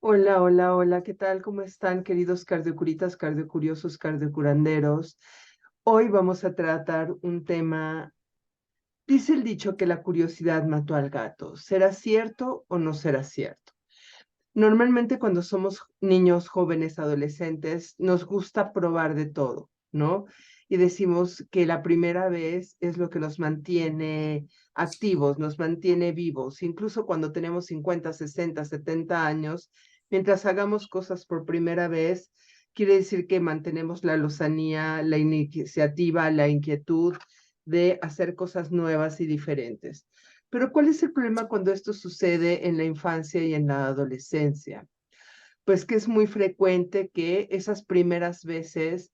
Hola, hola, hola, ¿qué tal? ¿Cómo están, queridos cardiocuritas, cardiocuriosos, cardiocuranderos? Hoy vamos a tratar un tema. Dice el dicho que la curiosidad mató al gato. ¿Será cierto o no será cierto? Normalmente cuando somos niños, jóvenes, adolescentes, nos gusta probar de todo, ¿no? Y decimos que la primera vez es lo que nos mantiene activos, nos mantiene vivos, incluso cuando tenemos 50, 60, 70 años, mientras hagamos cosas por primera vez, quiere decir que mantenemos la lozanía, la iniciativa, la inquietud de hacer cosas nuevas y diferentes. Pero ¿cuál es el problema cuando esto sucede en la infancia y en la adolescencia? Pues que es muy frecuente que esas primeras veces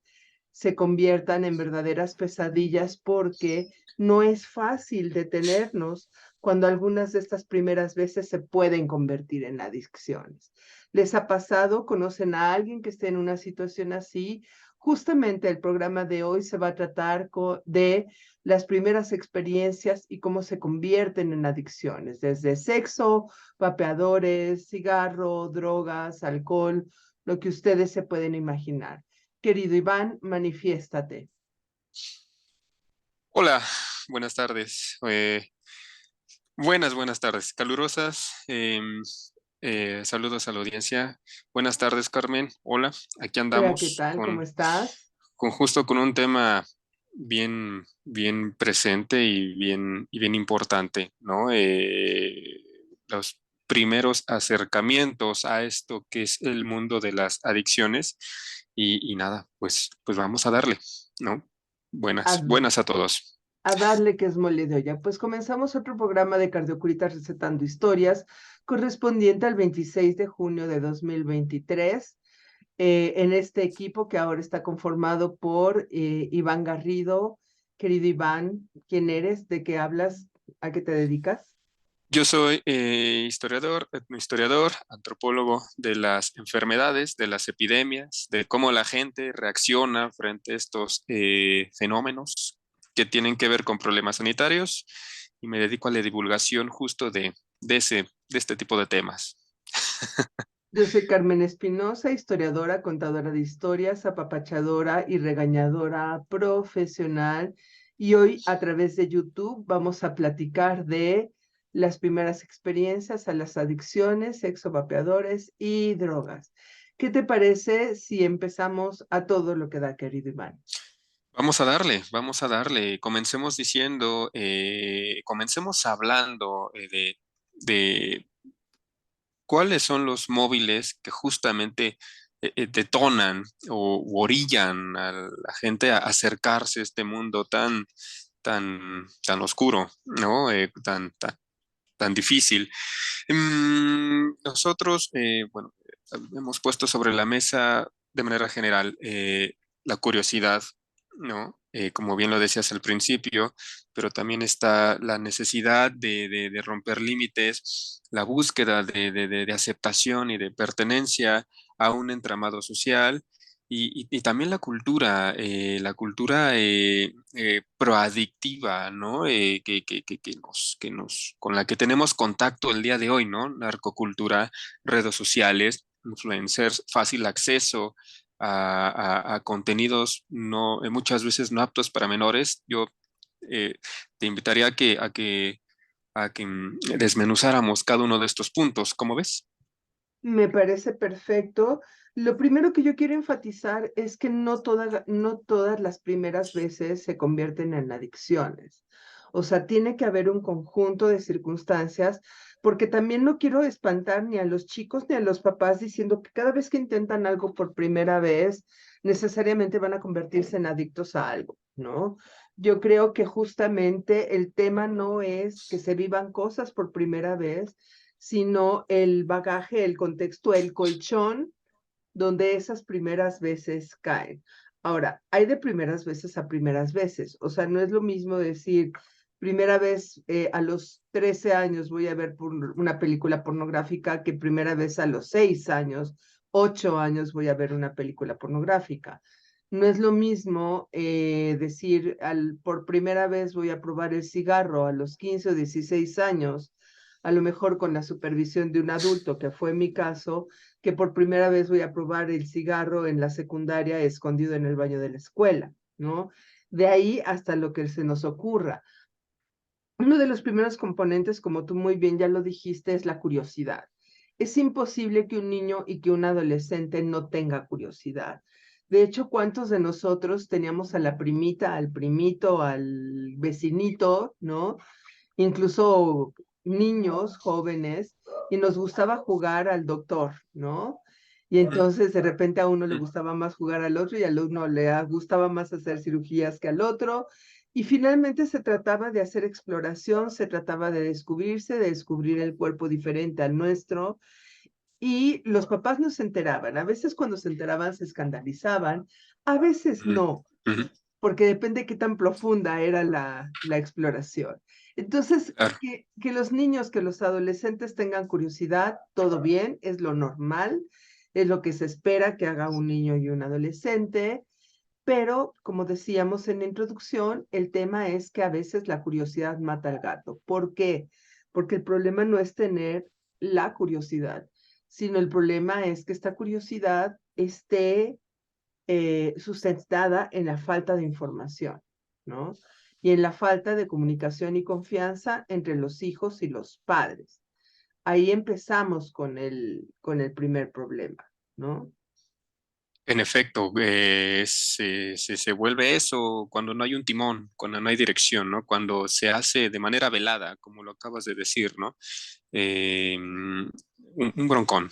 se conviertan en verdaderas pesadillas porque no es fácil detenernos cuando algunas de estas primeras veces se pueden convertir en adicciones. ¿Les ha pasado? ¿Conocen a alguien que esté en una situación así? Justamente el programa de hoy se va a tratar de las primeras experiencias y cómo se convierten en adicciones, desde sexo, vapeadores, cigarro, drogas, alcohol, lo que ustedes se pueden imaginar. Querido Iván, manifiéstate. Hola, buenas tardes. Buenas tardes, calurosas. Saludos a la audiencia. Buenas tardes, Carmen. Hola, aquí Hola, ¿qué andamos tal? ¿Cómo estás? con justo con un tema bien presente y bien importante, ¿no? Los primeros acercamientos a esto que es el mundo de las adicciones y nada, pues vamos a darle, ¿no? A, Buenas a todos. a darle que es mole de olla. Pues comenzamos otro programa de Cardiocuritas Recetando Historias, correspondiente al 26 de junio de 2023, en este equipo que ahora está conformado por Iván Garrido. Querido Iván, ¿quién eres? ¿De qué hablas? ¿A qué te dedicas? Yo soy historiador, etnohistoriador, antropólogo de las enfermedades, de las epidemias, de cómo la gente reacciona frente a estos fenómenos que tienen que ver con problemas sanitarios y me dedico a la divulgación justo de este tipo de temas. Yo soy Carmen Espinosa, historiadora, contadora de historias, apapachadora y regañadora profesional. Y hoy a través de YouTube vamos a platicar de las primeras experiencias a las adicciones, sexo, vapeadores y drogas. ¿Qué te parece si empezamos a todo lo que da, querido Iván? Vamos a darle. Comencemos diciendo, comencemos hablando de ¿cuáles son los móviles que justamente detonan u orillan a la gente a acercarse a este mundo tan oscuro, ¿no? Tan difícil. Nosotros, bueno, hemos puesto sobre la mesa de manera general la curiosidad, ¿no? Como bien lo decías al principio, pero también está la necesidad de romper límites, la búsqueda de aceptación y de pertenencia a un entramado social. Y también la cultura proadictiva, ¿no? Con la que tenemos contacto el día de hoy, ¿no? Narcocultura, redes sociales, influencers, fácil acceso a contenidos no, muchas veces no aptos para menores. Yo eh, te invitaría a que desmenuzáramos cada uno de estos puntos. ¿Cómo ves? Me parece perfecto. Lo primero que yo quiero enfatizar es que no todas las primeras veces se convierten en adicciones. O sea, tiene que haber un conjunto de circunstancias, porque también no quiero espantar ni a los chicos ni a los papás diciendo que cada vez que intentan algo por primera vez, necesariamente van a convertirse en adictos a algo, ¿no? Yo creo que justamente el tema no es que se vivan cosas por primera vez, sino el bagaje, el contexto, el colchón donde esas primeras veces caen. Ahora, hay de primeras veces a primeras veces, o sea, no es lo mismo decir, primera vez a los 13 años voy a ver una película pornográfica que primera vez a los 6 años, 8 años voy a ver una película pornográfica. No es lo mismo decir por primera vez voy a probar el cigarro a los 15 o 16 años a lo mejor con la supervisión de un adulto, que fue mi caso, que por primera vez voy a probar el cigarro en la secundaria escondido en el baño de la escuela, ¿no? De ahí hasta lo que se nos ocurra. Uno de los primeros componentes, como tú muy bien ya lo dijiste, es la curiosidad. Es imposible que un niño y que un adolescente no tenga curiosidad. De hecho, ¿cuántos de nosotros teníamos a la primita, al primito, al vecinito, ¿no? Incluso niños jóvenes, y nos gustaba jugar al doctor, ¿no? Y entonces de repente a uno le gustaba más jugar al otro y al uno le gustaba más hacer cirugías que al otro. Y finalmente se trataba de hacer exploración, se trataba de descubrirse, de descubrir el cuerpo diferente al nuestro. Y los papás no se enteraban. A veces cuando se enteraban se escandalizaban, a veces Ujú, no, ujú, porque depende de qué tan profunda era la exploración. Entonces, claro. que los niños, que los adolescentes tengan curiosidad, todo bien, es lo normal, es lo que se espera que haga un niño y un adolescente, pero como decíamos en la introducción, el tema es que a veces la curiosidad mata al gato. ¿Por qué? Porque el problema no es tener la curiosidad, sino el problema es que esta curiosidad esté sustentada en la falta de información, ¿no? Y en la falta de comunicación y confianza entre los hijos y los padres. Ahí empezamos con el primer problema, ¿no? En efecto, se vuelve eso cuando no hay un timón, cuando no hay dirección, ¿no? Cuando se hace de manera velada, como lo acabas de decir, ¿no? Un broncón.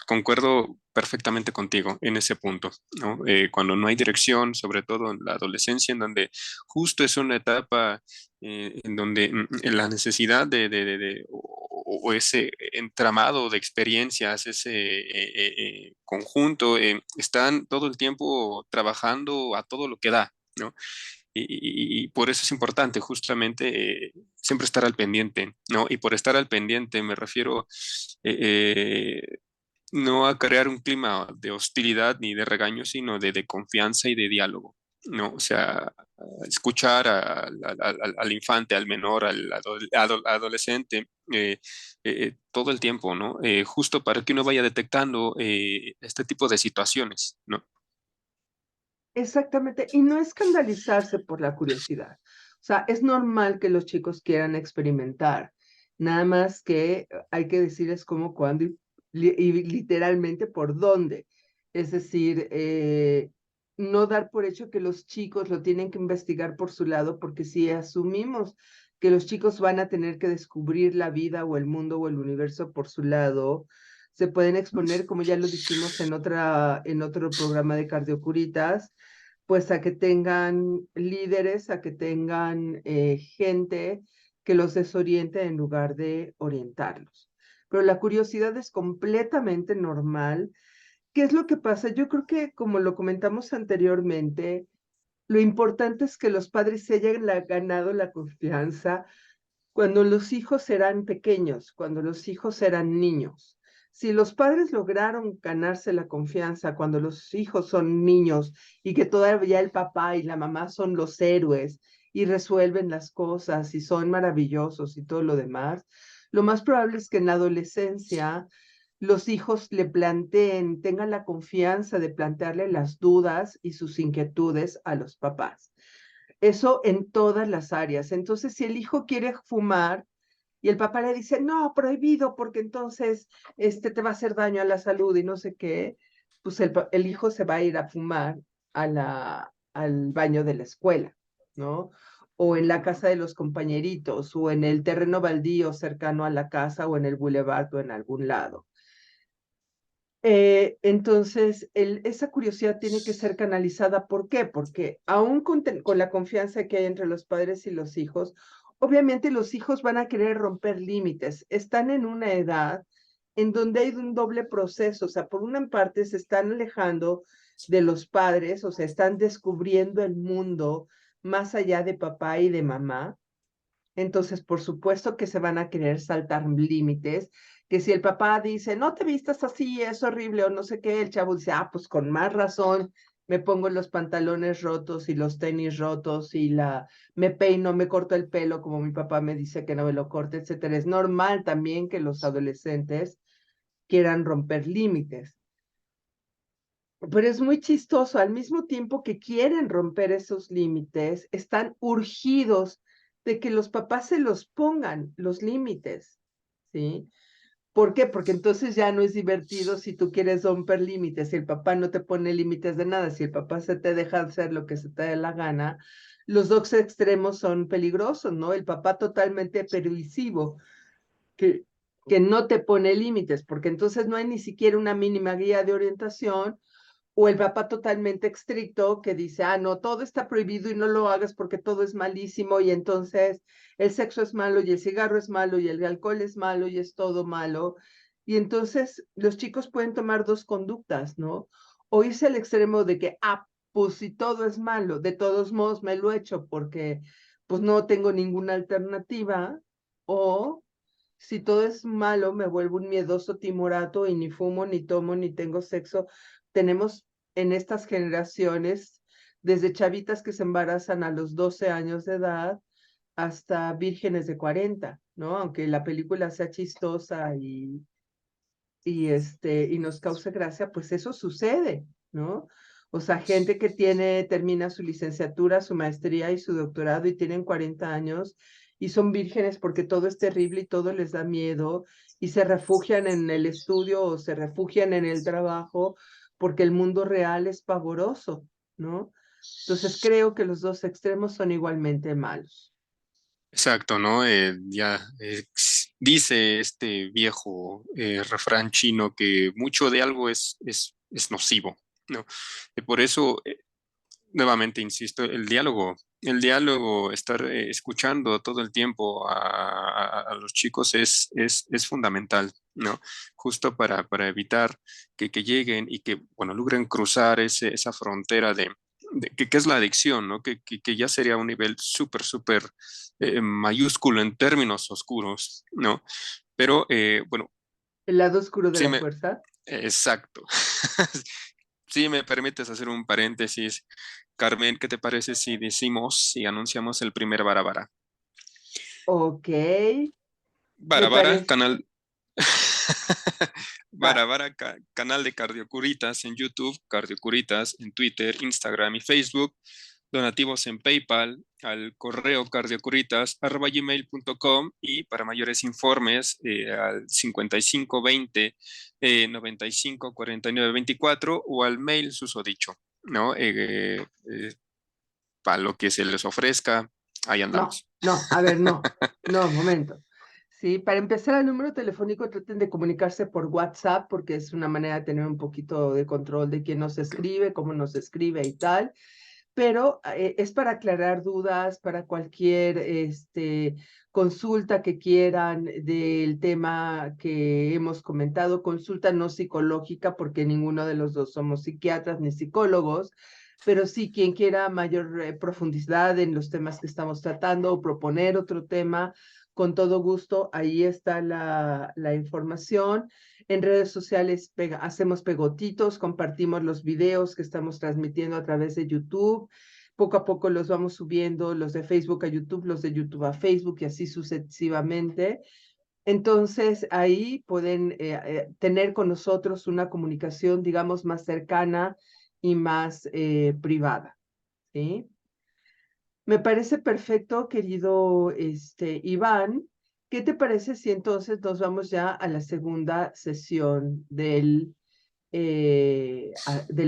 Concuerdo perfectamente contigo en ese punto, ¿no? Cuando no hay dirección, sobre todo en la adolescencia, en donde justo es una etapa en donde la necesidad o ese entramado de experiencias, ese conjunto, están todo el tiempo trabajando a todo lo que da, ¿no? Y por eso es importante justamente siempre estar al pendiente, ¿no? Y por estar al pendiente me refiero no a crear un clima de hostilidad ni de regaño, sino de confianza y de diálogo, ¿no? O sea, escuchar al infante, al menor, al adolescente, todo el tiempo, ¿no? Justo para que uno vaya detectando este tipo de situaciones, ¿no? Exactamente, y no escandalizarse por la curiosidad. O sea, es normal que los chicos quieran experimentar, nada más que hay que decirles cómo, cuándo y literalmente por dónde. Es decir, no dar por hecho que los chicos lo tienen que investigar por su lado, porque si asumimos que los chicos van a tener que descubrir la vida o el mundo o el universo por su lado, se pueden exponer, como ya lo dijimos en otro programa de Cardiocuritas, pues a que tengan líderes, a que tengan gente que los desoriente en lugar de orientarlos. Pero la curiosidad es completamente normal. ¿Qué es lo que pasa? Yo creo que, como lo comentamos anteriormente, lo importante es que los padres se hayan ganado la confianza cuando los hijos eran pequeños, cuando los hijos eran niños. Si los padres lograron ganarse la confianza cuando los hijos son niños y que todavía el papá y la mamá son los héroes y resuelven las cosas y son maravillosos y todo lo demás, lo más probable es que en la adolescencia los hijos le planteen, tengan la confianza de plantearle las dudas y sus inquietudes a los papás. Eso en todas las áreas. Entonces, si el hijo quiere fumar y el papá le dice, no, prohibido, porque entonces te va a hacer daño a la salud y no sé qué, pues el hijo se va a ir a fumar al baño de la escuela, ¿no? O en la casa de los compañeritos, o en el terreno baldío cercano a la casa, o en el bulevar, o en algún lado. Entonces, esa curiosidad tiene que ser canalizada. ¿Por qué? Porque aún con la confianza que hay entre los padres y los hijos, obviamente los hijos van a querer romper límites. Están en una edad en donde hay un doble proceso. O sea, por una parte se están alejando de los padres, o sea, están descubriendo el mundo más allá de papá y de mamá. Entonces, por supuesto que se van a querer saltar límites, que si el papá dice, no te vistas así, es horrible o no sé qué, el chavo dice, ah, pues con más razón, me pongo los pantalones rotos y los tenis rotos y me peino, me corto el pelo como mi papá me dice que no me lo corte, etcétera. Es normal también que los adolescentes quieran romper límites. Pero es muy chistoso, al mismo tiempo que quieren romper esos límites, están urgidos de que los papás se los pongan, los límites, ¿sí? ¿Por qué? Porque entonces ya no es divertido si tú quieres romper límites, si el papá no te pone límites de nada, si el papá se te deja hacer lo que se te dé la gana. Los dos extremos son peligrosos, ¿no? El papá totalmente permisivo, que, que no te pone límites, porque entonces no hay ni siquiera una mínima guía de orientación, o el papá totalmente estricto que dice, ah, no, todo está prohibido y no lo hagas porque todo es malísimo y entonces el sexo es malo y el cigarro es malo y el alcohol es malo y es todo malo. Y entonces los chicos pueden tomar dos conductas, ¿no? O irse al extremo de que, ah, pues si todo es malo, de todos modos me lo echo porque pues no tengo ninguna alternativa, o si todo es malo, me vuelvo un miedoso timorato y ni fumo, ni tomo, ni tengo sexo. Tenemos en estas generaciones, desde chavitas que se embarazan a los 12 años de edad hasta vírgenes de 40, ¿no? Aunque la película sea chistosa y nos cause gracia, pues eso sucede, ¿no? O sea, gente que termina su licenciatura, su maestría y su doctorado y tienen 40 años y son vírgenes porque todo es terrible y todo les da miedo y se refugian en el estudio o se refugian en el trabajo porque el mundo real es pavoroso, ¿no? Entonces creo que los dos extremos son igualmente malos. Exacto, ¿no? Dice este viejo refrán chino que mucho de algo es nocivo, ¿no? Y por eso, nuevamente insisto, estar escuchando todo el tiempo a los chicos es fundamental, ¿no? Justo para evitar que lleguen y que, bueno, logren cruzar esa frontera que es la adicción, ¿no? Que ya sería un nivel súper mayúsculo en términos oscuros, ¿no? Pero, bueno, El lado oscuro de sí la me, fuerza. exacto. Si me permites hacer un paréntesis, Carmen, ¿qué te parece si anunciamos el primer Barabara? Ok, me Barabara, parece. canal, Va. canal de Cardiocuritas en YouTube, Cardiocuritas en Twitter, Instagram y Facebook, donativos en PayPal, al correo cardiocuritas@gmail.com y para mayores informes al 5520 95 49 24 o al mail susodicho, ¿no? Para lo que se les ofrezca, ahí No, andamos. no, a ver, no, momento. Sí, para empezar el número telefónico traten de comunicarse por WhatsApp porque es una manera de tener un poquito de control de quién nos escribe, cómo nos escribe y tal, pero es para aclarar dudas, para cualquier consulta que quieran del tema que hemos comentado, consulta no psicológica porque ninguno de los dos somos psiquiatras ni psicólogos, pero sí quien quiera mayor profundidad en los temas que estamos tratando o proponer otro tema, con todo gusto, ahí está la información. En redes sociales hacemos pegotitos, compartimos los videos que estamos transmitiendo a través de YouTube. Poco a poco los vamos subiendo, los de Facebook a YouTube, los de YouTube a Facebook y así sucesivamente. Entonces, ahí pueden tener con nosotros una comunicación, digamos, más cercana y más privada, ¿sí? Me parece perfecto, querido Iván. ¿Qué te parece si entonces nos vamos ya a la segunda sesión del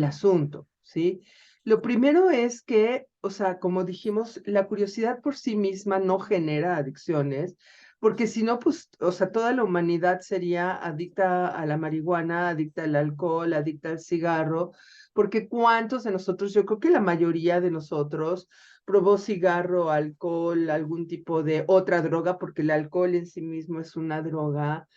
asunto, ¿sí? Lo primero es que, o sea, como dijimos, la curiosidad por sí misma no genera adicciones, porque si no, pues, o sea, toda la humanidad sería adicta a la marihuana, adicta al alcohol, adicta al cigarro, porque ¿cuántos de nosotros, yo creo que la mayoría de nosotros, probó cigarro, alcohol, algún tipo de otra droga, porque el alcohol en sí mismo es una droga,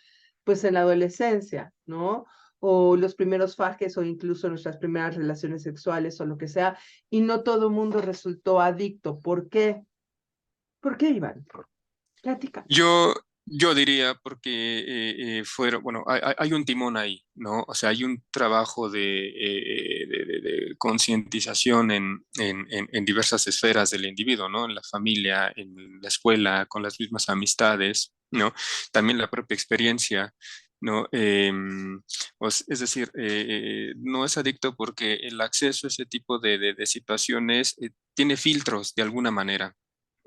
pues en la adolescencia, ¿no? O los primeros fajes o incluso nuestras primeras relaciones sexuales o lo que sea, y no todo el mundo resultó adicto. ¿Por qué? ¿Por qué, Iván? Platica. Yo, Yo diría porque fueron, bueno, hay un timón ahí, ¿no? O sea, hay un trabajo de concientización en diversas esferas del individuo, ¿no? En la familia, en la escuela, con las mismas amistades, ¿no? También la propia experiencia, ¿no? Es decir, no es adicto porque el acceso a ese tipo de situaciones tiene filtros de alguna manera,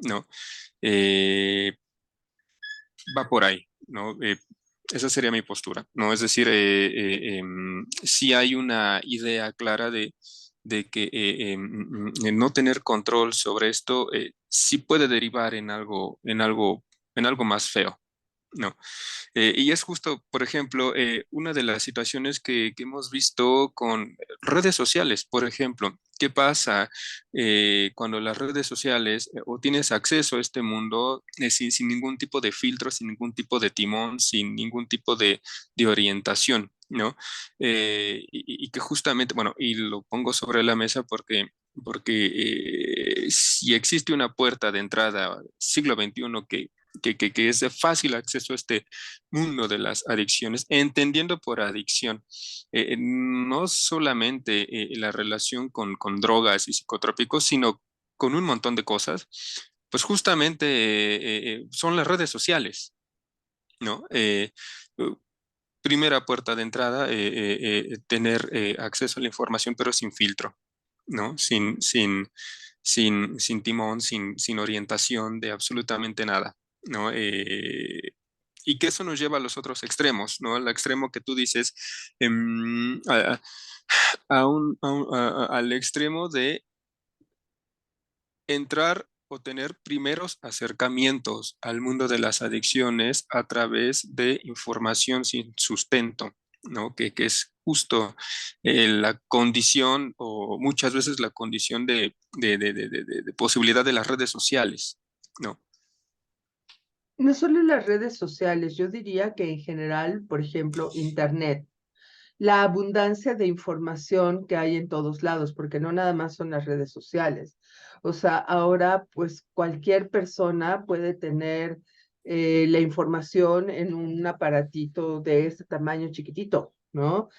¿no? Eh, Va por ahí, ¿no? Esa sería mi postura, ¿no? Es decir, sí hay una idea clara de que el no tener control sobre esto sí puede derivar en algo más feo, ¿no? Y es justo, por ejemplo, una de las situaciones que hemos visto con redes sociales, por ejemplo. ¿Qué pasa cuando las redes sociales o tienes acceso a este mundo sin ningún tipo de filtro, sin ningún tipo de timón, sin ningún tipo de orientación, ¿no? Y que justamente, bueno, y lo pongo sobre la mesa porque si existe una puerta de entrada siglo XXI que es de fácil acceso a este mundo de las adicciones, entendiendo por adicción no solamente la relación con drogas y psicotrópicos, sino con un montón de cosas, pues justamente son las redes sociales, ¿no? Uh, Primera puerta de entrada, tener acceso a la información, pero sin filtro, ¿no? Sin timón, sin orientación de absolutamente nada, ¿no? Y que eso nos lleva a los otros extremos, ¿no? Al extremo que tú dices, al extremo de entrar o tener primeros acercamientos al mundo de las adicciones a través de información sin sustento, ¿no? Que es justo la condición o muchas veces la condición de posibilidad de las redes sociales, ¿no? No solo las redes sociales, yo diría que en general, por ejemplo, Internet, la abundancia de información que hay en todos lados, porque no nada más son las redes sociales. O sea, ahora pues cualquier persona puede tener la información en un aparatito de este tamaño chiquitito, ¿no?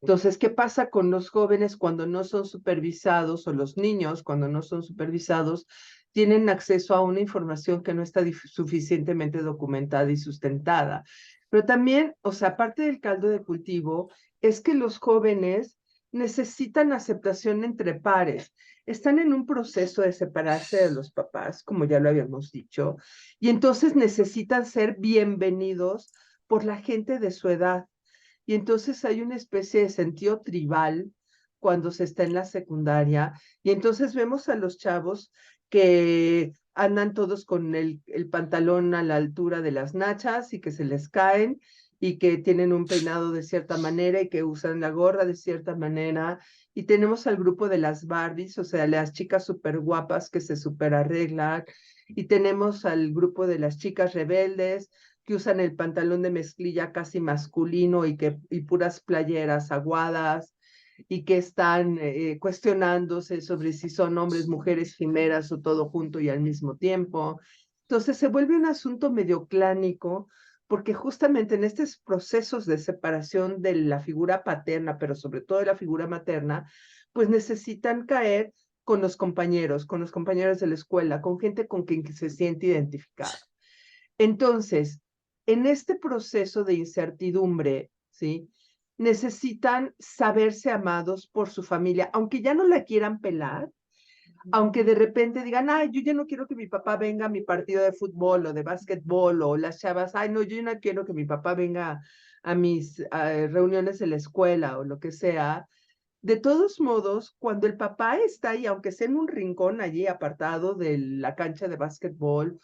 Entonces, ¿qué pasa con los jóvenes cuando no son supervisados o los niños cuando no son supervisados? Tienen acceso a una información que no está suficientemente documentada y sustentada. Pero también, o sea, aparte del caldo de cultivo, es que los jóvenes necesitan aceptación entre pares. Están en un proceso de separarse de los papás, como ya lo habíamos dicho, y entonces necesitan ser bienvenidos por la gente de su edad. Y entonces hay una especie de sentido tribal cuando se está en la secundaria. Y entonces vemos a los chavos que andan todos con el pantalón a la altura de las nachas y que se les caen y que tienen un peinado de cierta manera y que usan la gorra de cierta manera. Y tenemos al grupo de las Barbies, o sea, las chicas súper guapas que se súper arreglan. Y tenemos al grupo de las chicas rebeldes que usan el pantalón de mezclilla casi masculino y puras playeras aguadas y que están cuestionándose sobre si son hombres, mujeres, quimeras o todo junto y al mismo tiempo. Entonces se vuelve un asunto medio clánico porque justamente en estos procesos de separación de la figura paterna, pero sobre todo de la figura materna, pues necesitan caer con los compañeros de la escuela, con gente con quien se siente identificada. Entonces, en este proceso de incertidumbre, ¿sí? Necesitan saberse amados por su familia, aunque ya no la quieran pelar, aunque de repente digan, ay, yo ya no quiero que mi papá venga a mi partido de fútbol o de básquetbol, o las chavas, ay, no, yo no quiero que mi papá venga a mis reuniones en la escuela o lo que sea. De todos modos, cuando el papá está ahí, aunque sea en un rincón allí apartado de la cancha de básquetbol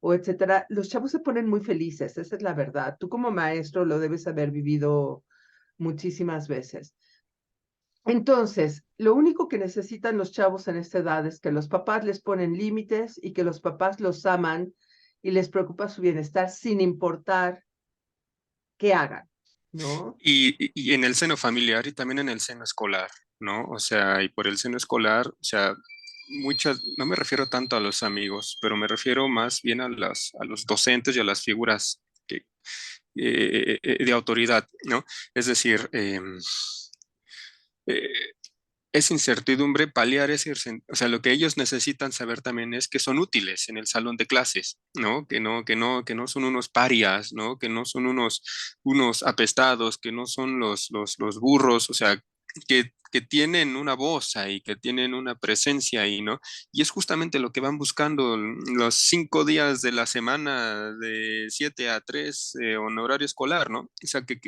o etcétera, los chavos se ponen muy felices, esa es la verdad. Tú como maestro lo debes haber vivido muchísimas veces. Entonces, lo único que necesitan los chavos en esta edad es que los papás les ponen límites y que los papás los aman y les preocupa su bienestar sin importar qué hagan, ¿no? Y en el seno familiar y también en el seno escolar, ¿no? O sea, y por el seno escolar, o sea, no me refiero tanto a los amigos, pero me refiero más bien a los docentes y a las figuras de autoridad, ¿no? Es decir, eh, esa incertidumbre, paliar o sea, lo que ellos necesitan saber también es que son útiles en el salón de clases, ¿no? Que no son unos parias, ¿no? Que no son unos apestados, que no son los burros, o sea, que tienen una voz ahí, que tienen una presencia ahí, ¿no? Y es justamente lo que van buscando los 5 días de la semana de 7 a 3 en horario escolar, ¿no? O sea, que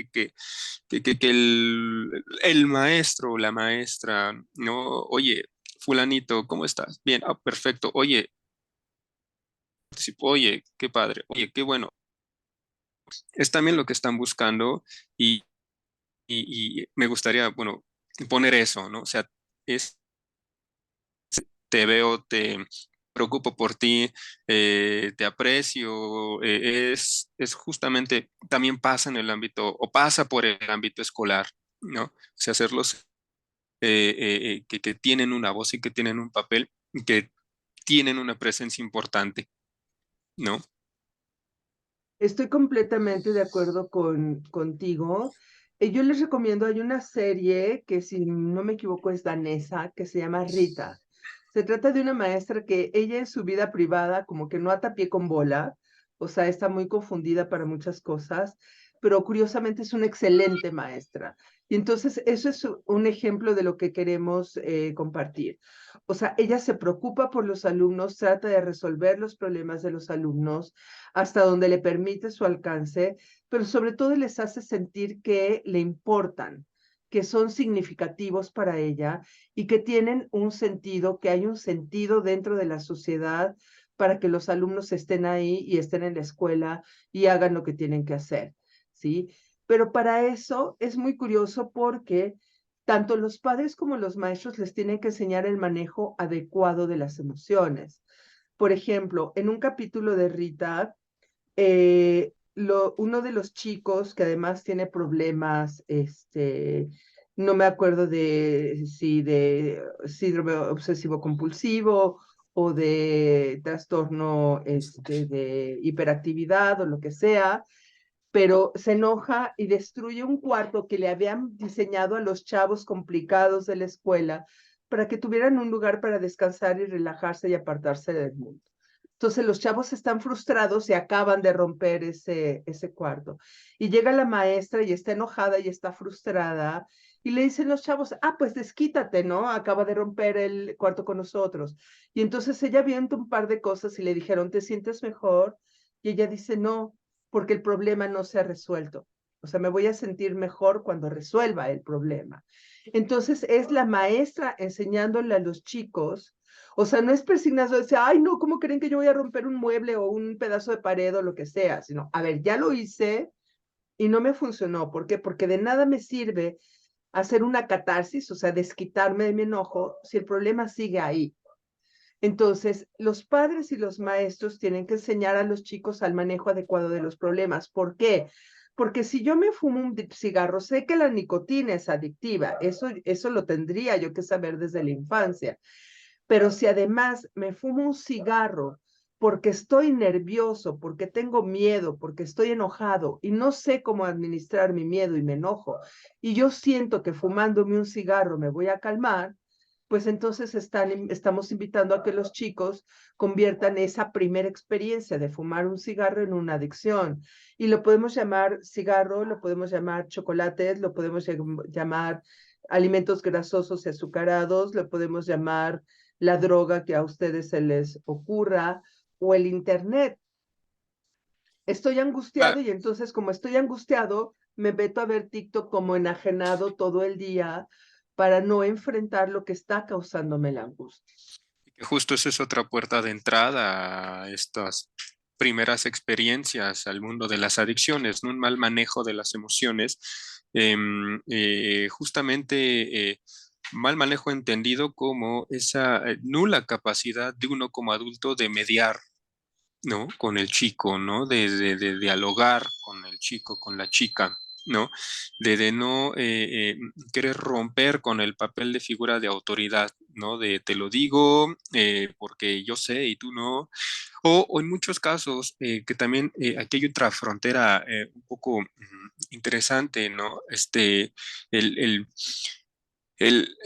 el maestro o la maestra, ¿no? Oye, fulanito, ¿cómo estás? Bien, ah, perfecto. Oye, oye, qué padre, oye, qué bueno. Es también lo que están buscando y, y me gustaría, bueno, poner eso, ¿no? O sea, es, te veo, te preocupo por ti, te aprecio, es justamente, también pasa en el ámbito, o pasa por el ámbito escolar, ¿no? O sea, hacerlos que tienen una voz y que tienen un papel, y que tienen una presencia importante, ¿no? Estoy completamente de acuerdo contigo. Yo les recomiendo, hay una serie que si no me equivoco es danesa, que se llama Rita. Se trata de una maestra que ella en su vida privada como que no ata pie con bola, o sea, está muy confundida para muchas cosas, pero curiosamente es una excelente maestra. Y entonces eso es un ejemplo de lo que queremos compartir. O sea, ella se preocupa por los alumnos, trata de resolver los problemas de los alumnos hasta donde le permite su alcance, pero sobre todo les hace sentir que le importan, que son significativos para ella y que tienen un sentido, que hay un sentido dentro de la sociedad para que los alumnos estén ahí y estén en la escuela y hagan lo que tienen que hacer, ¿sí? Pero para eso es muy curioso porque tanto los padres como los maestros les tienen que enseñar el manejo adecuado de las emociones. Por ejemplo, en un capítulo de Rita, uno de los chicos que además tiene problemas, no me acuerdo de si de síndrome obsesivo compulsivo o de trastorno de hiperactividad o lo que sea, pero se enoja y destruye un cuarto que le habían diseñado a los chavos complicados de la escuela para que tuvieran un lugar para descansar y relajarse y apartarse del mundo. Entonces los chavos están frustrados y acaban de romper ese cuarto. Y llega la maestra y está enojada y está frustrada y le dicen los chavos, ah, pues desquítate, ¿no? Acaba de romper el cuarto con nosotros. Y entonces ella viendo un par de cosas y le dijeron, ¿te sientes mejor? Y ella dice, no, porque el problema no se ha resuelto. O sea, me voy a sentir mejor cuando resuelva el problema. Entonces es la maestra enseñándole a los chicos, o sea, no es persignado de decir, ay, no, ¿cómo creen que yo voy a romper un mueble o un pedazo de pared o lo que sea? Sino, a ver, ya lo hice y no me funcionó. ¿Por qué? Porque de nada me sirve hacer una catarsis, o sea, desquitarme de mi enojo, si el problema sigue ahí. Entonces, los padres y los maestros tienen que enseñar a los chicos al manejo adecuado de los problemas. ¿Por qué? Porque si yo me fumo un cigarro, sé que la nicotina es adictiva, eso lo tendría yo que saber desde la infancia. Pero si además me fumo un cigarro porque estoy nervioso, porque tengo miedo, porque estoy enojado y no sé cómo administrar mi miedo y me enojo, y yo siento que fumándome un cigarro me voy a calmar, pues entonces estamos invitando a que los chicos conviertan esa primera experiencia de fumar un cigarro en una adicción. Y lo podemos llamar cigarro, lo podemos llamar chocolates, lo podemos llamar alimentos grasosos y azucarados, lo podemos llamar la droga que a ustedes se les ocurra o el internet. Estoy Ah, angustiado y entonces como estoy angustiado, me meto a ver TikTok como enajenado todo el día para no enfrentar lo que está causándome la angustia. que justo esa es otra puerta de entrada a estas primeras experiencias al mundo de las adicciones, ¿no? Un mal manejo de las emociones, justamente mal manejo entendido como esa nula capacidad de uno como adulto de mediar, ¿no? Con el chico, ¿no? De dialogar con el chico, con la chica. ¿no? De no querer romper con el papel de figura de autoridad, ¿no? De te lo digo porque yo sé y tú no. O en muchos casos, que también aquí hay otra frontera un poco interesante, ¿no? El, el, el,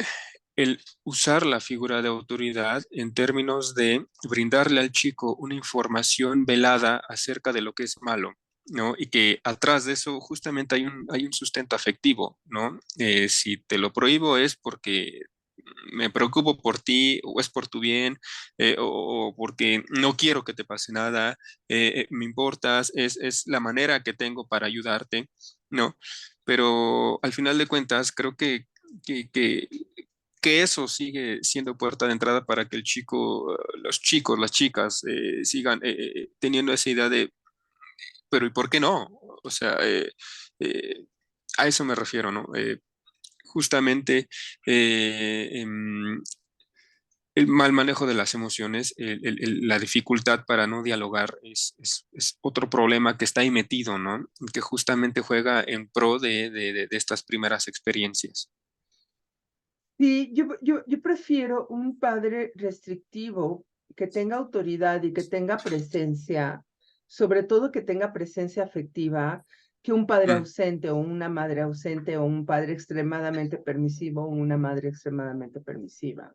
el usar la figura de autoridad en términos de brindarle al chico una información velada acerca de lo que es malo, ¿no? Y que atrás de eso justamente hay un sustento afectivo, ¿no? Si te lo prohíbo es porque me preocupo por ti o es por tu bien o porque no quiero que te pase nada, me importas, es la manera que tengo para ayudarte, ¿no? Pero al final de cuentas creo que, que, que eso sigue siendo puerta de entrada para que el chico, los chicos, las chicas sigan teniendo esa idea de, pero ¿y por qué no? O sea, eh, a eso me refiero, ¿no? Justamente el mal manejo de las emociones, la dificultad para no dialogar es otro problema que está ahí metido, ¿no? Que justamente juega en pro de estas primeras experiencias. Sí, yo prefiero un padre restrictivo que tenga autoridad y que tenga presencia, sobre todo que tenga presencia afectiva, que un padre Mm, ausente o una madre ausente o un padre extremadamente permisivo o una madre extremadamente permisiva.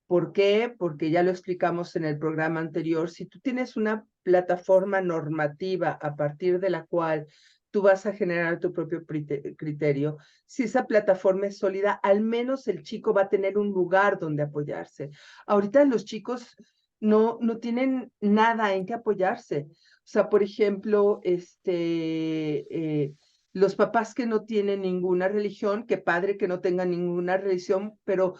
¿Por qué? Porque ya lo explicamos en el programa anterior, si tú tienes una plataforma normativa a partir de la cual tú vas a generar tu propio criterio, si esa plataforma es sólida, al menos el chico va a tener un lugar donde apoyarse. Ahorita los chicos no tienen nada en que apoyarse. O sea, por ejemplo, los papás que no tienen ninguna religión, qué padre que no tengan ninguna religión, pero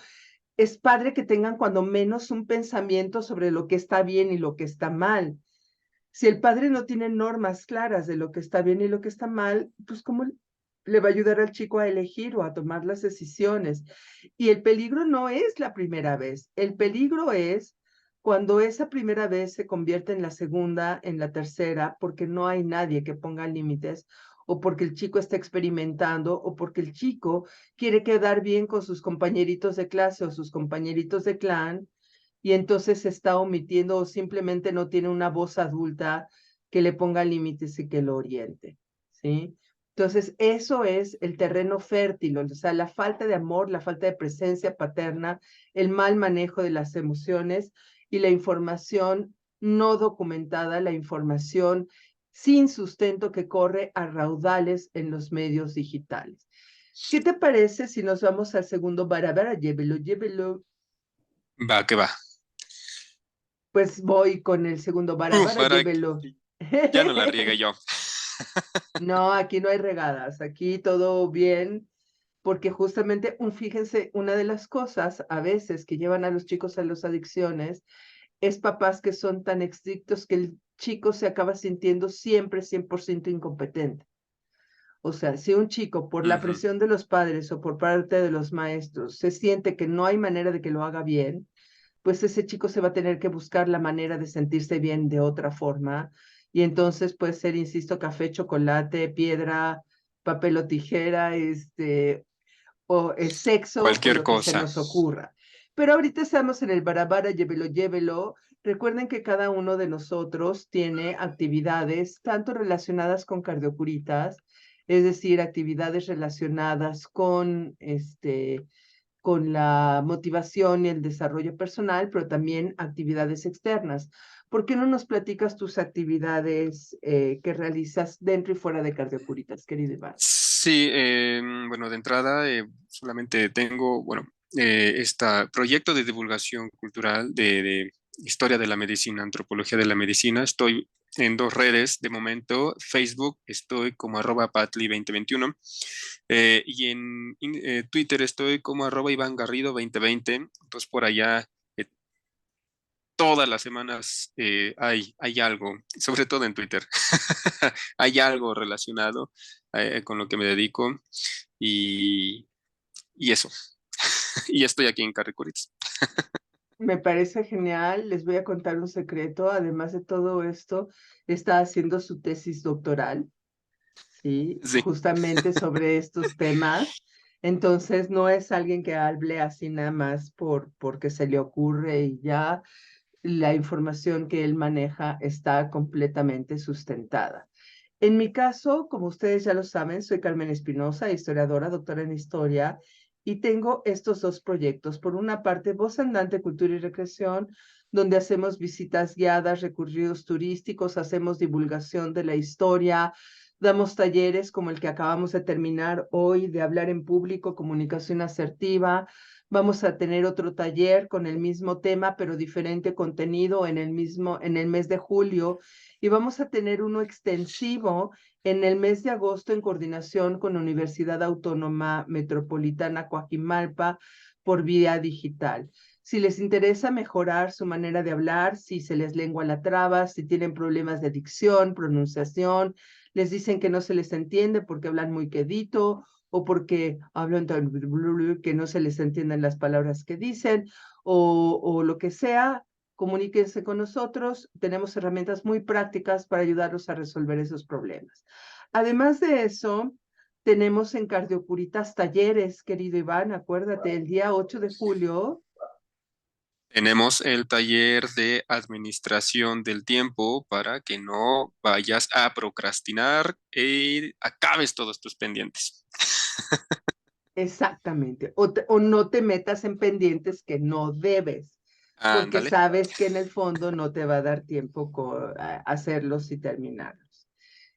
es padre que tengan cuando menos un pensamiento sobre lo que está bien y lo que está mal. Si el padre no tiene normas claras de lo que está bien y lo que está mal, pues ¿cómo le va a ayudar al chico a elegir o a tomar las decisiones? Y el peligro no es la primera vez, el peligro es cuando esa primera vez se convierte en la segunda, en la tercera, porque no hay nadie que ponga límites, o porque el chico está experimentando, o porque el chico quiere quedar bien con sus compañeritos de clase o sus compañeritos de clan, y entonces se está omitiendo o simplemente no tiene una voz adulta que le ponga límites y que lo oriente, ¿sí? Entonces, eso es el terreno fértil, o sea, la falta de amor, la falta de presencia paterna, el mal manejo de las emociones y la información no documentada, la información sin sustento que corre a raudales en los medios digitales. ¿Qué te parece si nos vamos al segundo barabara? Llévelo, llévelo. va, que va. Pues voy con el segundo barabara, Para llévelo. ya no la riegue yo. No, aquí no hay regadas, aquí todo bien, porque justamente, fíjense, una de las cosas a veces que llevan a los chicos a las adicciones es papás que son tan estrictos que el chico se acaba sintiendo siempre 100% incompetente. O sea, si un chico por la Ujú. presión de los padres o por parte de los maestros se siente que no hay manera de que lo haga bien, pues ese chico se va a tener que buscar la manera de sentirse bien de otra forma. Y entonces puede ser, insisto, café, chocolate, piedra, papel o tijera, o sexo o Cualquier lo que se cosa. nos ocurra. Pero ahorita estamos en el barabara, llévelo, llévelo. Recuerden que cada uno de nosotros tiene actividades tanto relacionadas con cardiocuritas, es decir, actividades relacionadas con la motivación y el desarrollo personal, pero también actividades externas. ¿Por qué no nos platicas tus actividades que realizas dentro y fuera de Cardiocuritas, querido Iván? Sí, bueno, de entrada solamente tengo, bueno, este proyecto de divulgación cultural de historia de la medicina, antropología de la medicina. Estoy en dos redes de momento. Facebook estoy como @patli2021 y en Twitter estoy como @Iván Garrido 2020. Entonces por allá todas las semanas hay algo, sobre todo en Twitter, hay algo relacionado con lo que me dedico y, y eso. Y estoy aquí en Carricuritas. Me parece genial. Les voy a contar un secreto. Además de todo esto, está haciendo su tesis doctoral. ¿sí? Sí. Justamente sobre estos temas. Entonces, no es alguien que hable así nada más porque se le ocurre y ya la información que él maneja está completamente sustentada. En mi caso, como ustedes ya lo saben, soy Carmen Espinosa, historiadora, doctora en historia, y tengo estos dos proyectos. Por una parte, Voz Andante, Cultura y Recreación, donde hacemos visitas guiadas, recorridos turísticos, hacemos divulgación de la historia, damos talleres como el que acabamos de terminar hoy de hablar en público, comunicación asertiva. Vamos a tener otro taller con el mismo tema, pero diferente contenido en el mes de julio. Y vamos a tener uno extensivo en el mes de agosto en coordinación con la Universidad Autónoma Metropolitana Coajimalpa por vía digital. Si les interesa mejorar su manera de hablar, si se les lengua la traba, si tienen problemas de dicción, pronunciación, les dicen que no se les entiende porque hablan muy quedito o porque hablan tan que no se les entienden las palabras que dicen o lo que sea, comuníquense con nosotros. Tenemos herramientas muy prácticas para ayudarlos a resolver esos problemas. Además de eso, tenemos en Cardiocuritas talleres, querido Iván, acuérdate, el día 8 de julio. Tenemos el taller de administración del tiempo para que no vayas a procrastinar y acabes todos tus pendientes. Exactamente, o no te metas en pendientes que no debes, porque Ándale. sabes que en el fondo no te va a dar tiempo a hacerlos y terminarlos.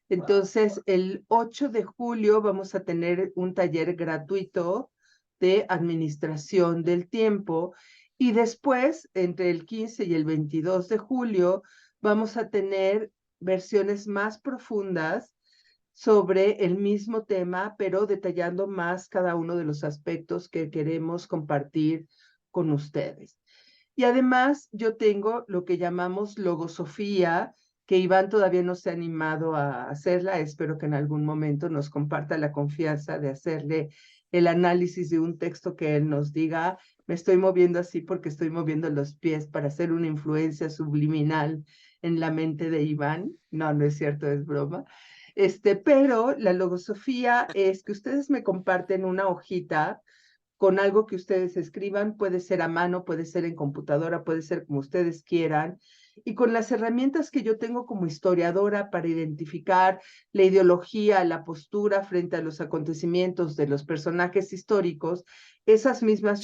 Entonces, el 8 de julio vamos a tener un taller gratuito de administración del tiempo y después, entre el 15 y el 22 de julio, vamos a tener versiones más profundas sobre el mismo tema, pero detallando más cada uno de los aspectos que queremos compartir con ustedes. Y además yo tengo lo que llamamos logosofía, que Iván todavía no se ha animado a hacerla. Espero que en algún momento nos comparta la confianza de hacerle el análisis de un texto que él nos diga, me estoy moviendo así porque estoy moviendo los pies para hacer una influencia subliminal en la mente de Iván. No, no es cierto, es broma. Pero la logosofía es que ustedes me comparten una hojita con algo que ustedes escriban, puede ser a mano, puede ser en computadora, puede ser como ustedes quieran, y con las herramientas que yo tengo como historiadora para identificar la ideología, la postura frente a los acontecimientos de los personajes históricos, esas mismas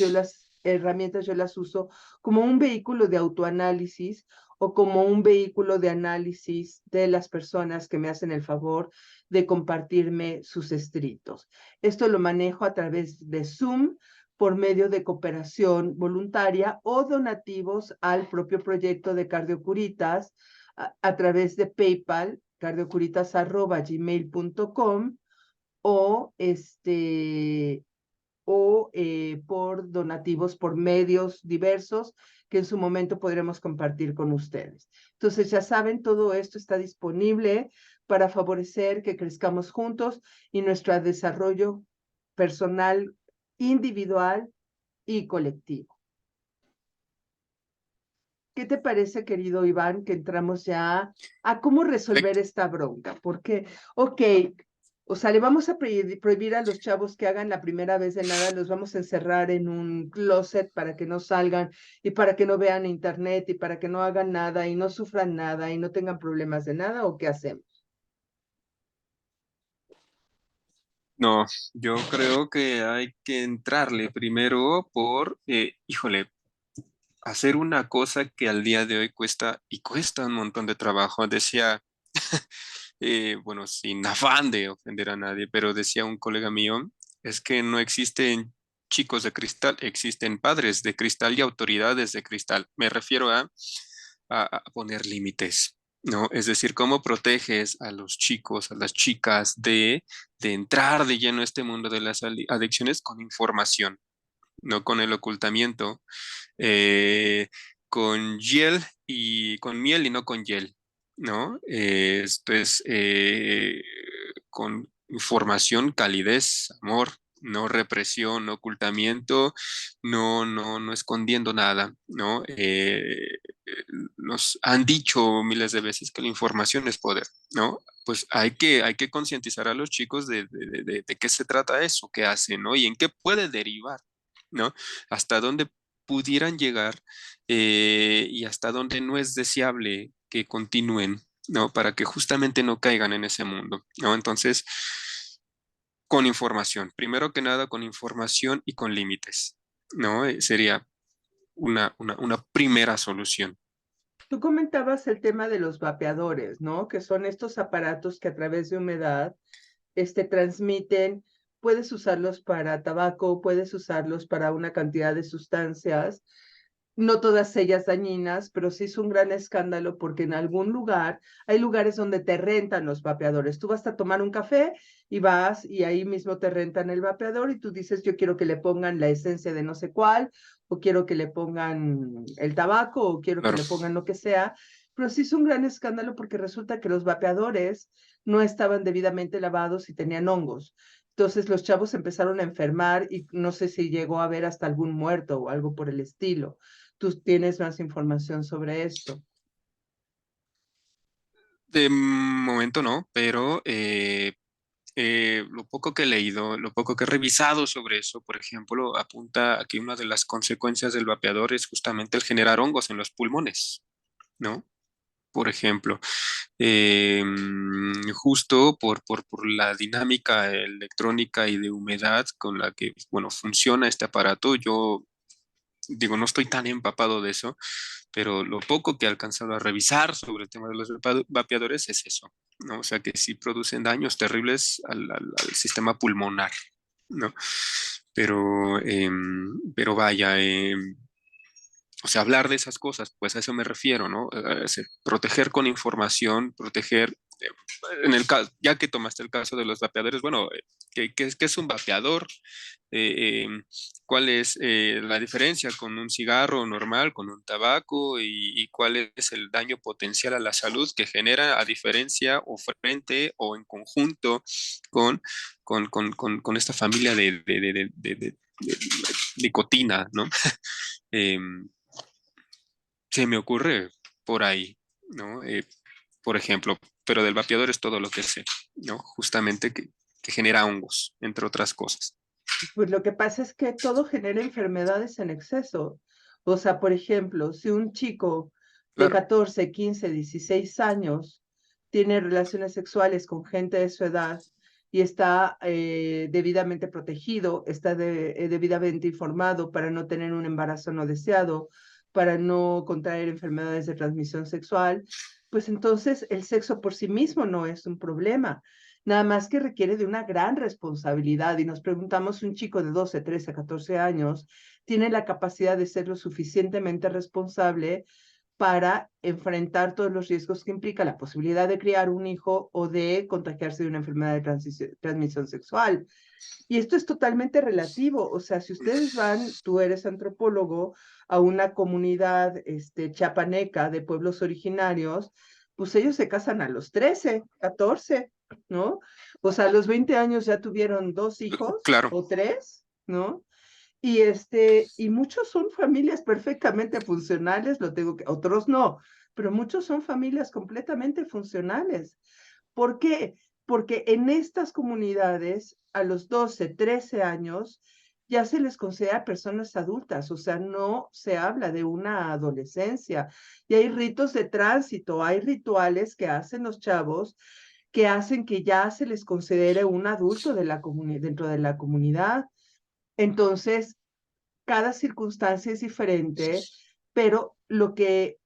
herramientas yo las uso como un vehículo de autoanálisis o como un vehículo de análisis de las personas que me hacen el favor de compartirme sus escritos. Esto lo manejo a través de Zoom por medio de cooperación voluntaria o donativos al propio proyecto de Cardiocuritas a través de PayPal, cardiocuritas@gmail.com o por donativos por medios diversos que en su momento podremos compartir con ustedes. Entonces, ya saben, todo esto está disponible para favorecer que crezcamos juntos y nuestro desarrollo personal, individual y colectivo. ¿Qué te parece, querido Iván, que entramos ya a cómo resolver Perfecto. esta bronca? Porque, ok, o sea, le vamos a prohibir a los chavos que hagan la primera vez de nada, los vamos a encerrar en un closet para que no salgan y para que no vean internet y para que no hagan nada y no sufran nada y no tengan problemas de nada, ¿o qué hacemos? No, yo creo que hay que entrarle primero por, híjole, hacer una cosa que al día de hoy cuesta y cuesta un montón de trabajo. Decía, bueno, sin afán de ofender a nadie, pero decía un colega mío, es que no existen chicos de cristal, existen padres de cristal y autoridades de cristal. Me refiero a poner límites, ¿no? Es decir, cómo proteges a los chicos, a las chicas de entrar de lleno a este mundo de las adicciones con información, no con el ocultamiento, eh, con hiel y con miel y no con hiel, ¿no? Esto es con información, calidez, amor, no represión, no ocultamiento, no escondiendo nada, ¿no? nos han dicho miles de veces que la información es poder, ¿no? Pues hay que concientizar a los chicos de qué se trata eso, qué hacen, ¿no? Y en qué puede derivar, ¿no? Hasta dónde pudieran llegar y hasta dónde no es deseable que continúen, ¿no? Para que justamente no caigan en ese mundo, ¿no? Entonces, con información, primero que nada con información y con límites, ¿no? Sería una primera solución. Tú comentabas el tema de los vapeadores, ¿no? Que son estos aparatos que a través de humedad, transmiten, puedes usarlos para tabaco, puedes usarlos para una cantidad de sustancias, no todas ellas dañinas, pero sí es un gran escándalo porque en algún lugar, hay lugares donde te rentan los vapeadores. Tú vas a tomar un café y vas y ahí mismo te rentan el vapeador y tú dices, yo quiero que le pongan la esencia de no sé cuál, o quiero que le pongan el tabaco, o quiero que Claro. le pongan lo que sea. Pero sí es un gran escándalo porque resulta que los vapeadores no estaban debidamente lavados y tenían hongos. Entonces los chavos empezaron a enfermar y no sé si llegó a haber hasta algún muerto o algo por el estilo. Tú tienes más información sobre esto. De momento no, pero lo poco que he leído, lo poco que he revisado sobre eso, por ejemplo, apunta a que una de las consecuencias del vapeador es justamente el generar hongos en los pulmones, ¿no? Por ejemplo, justo por la dinámica electrónica y de humedad con la que, bueno, funciona este aparato, yo digo, no estoy tan empapado de eso, pero lo poco que he alcanzado a revisar sobre el tema de los vapeadores es eso, ¿no? O sea, que sí producen daños terribles al sistema pulmonar, ¿no? Pero vaya, o sea, hablar de esas cosas, pues a eso me refiero, ¿no? Proteger con información, proteger, en el caso, ya que tomaste el caso de los vapeadores, bueno, ¿qué es un vapeador? ¿Cuál es la diferencia con un cigarro normal, con un tabaco y cuál es el daño potencial a la salud que genera a diferencia o frente o en conjunto con, con esta familia de nicotina, ¿no? Em, Se me ocurre por ahí, ¿no? Por ejemplo, pero del vapeador es todo lo que sé, ¿no? Justamente que genera hongos, entre otras cosas. Pues lo que pasa es que todo genera enfermedades en exceso. O sea, por ejemplo, si un chico de Claro, 14, 15, 16 años tiene relaciones sexuales con gente de su edad y está debidamente protegido, está debidamente informado para no tener un embarazo no deseado, para no contraer enfermedades de transmisión sexual, pues entonces el sexo por sí mismo no es un problema, nada más que requiere de una gran responsabilidad. Y nos preguntamos, un chico de 12, 13, 14 años tiene la capacidad de ser lo suficientemente responsable para enfrentar todos los riesgos que implica la posibilidad de criar un hijo o de contagiarse de una enfermedad de transmisión sexual. Y esto es totalmente relativo. O sea, si ustedes van, tú eres antropólogo, a una comunidad chiapaneca de pueblos originarios, pues ellos se casan a los 13, 14, ¿no? O sea, a los 20 años ya tuvieron dos hijos claro, o tres, ¿no? Y muchos son familias perfectamente funcionales, lo tengo que, otros no, pero muchos son familias completamente funcionales. ¿Por qué? Porque en estas comunidades, a los 12, 13 años, ya se les considera personas adultas, o sea, no se habla de una adolescencia. Y hay ritos de tránsito, hay rituales que hacen los chavos que hacen que ya se les considere un adulto de la dentro de la comunidad. Entonces, cada circunstancia es diferente, pero lo que